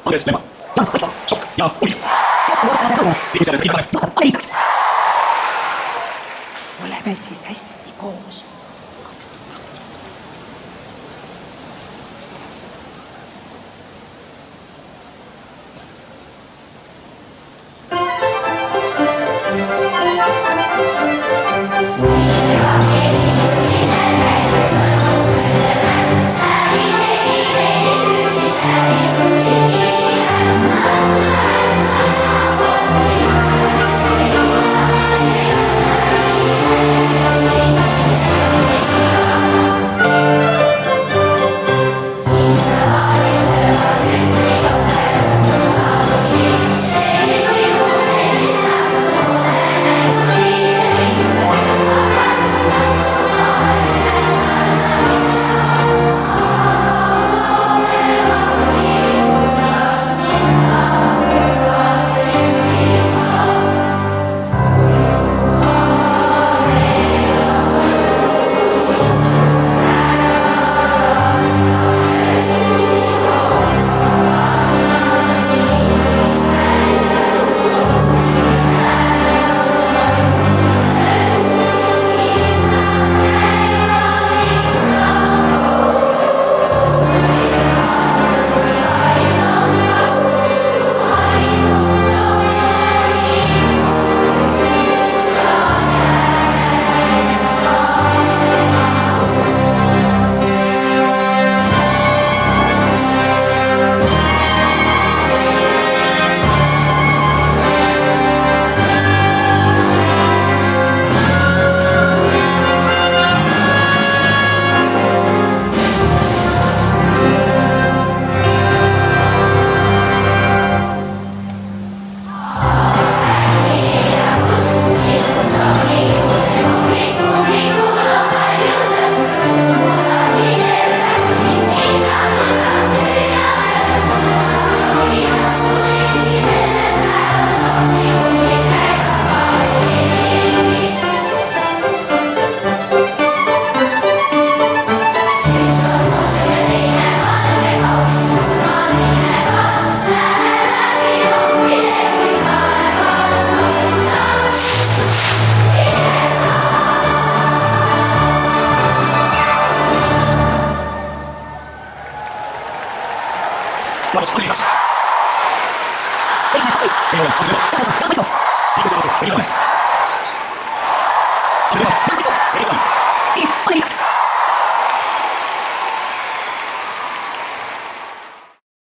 Andres Lemma. Jans Põltsalu. Sokk ja Ull. Jooksma juurde kaasa Kagu. Tegid selle pidipane. Juhatav Allikas. oleme siis hästi koos. Andres Allikas. Tegime Koit. Ei ole. Andres Lemma. Saaremaal Jans Põltsalu. Liiga saadud. Pidipane. Andres Lemma. Jans Põltsalu. Tegid Allikas.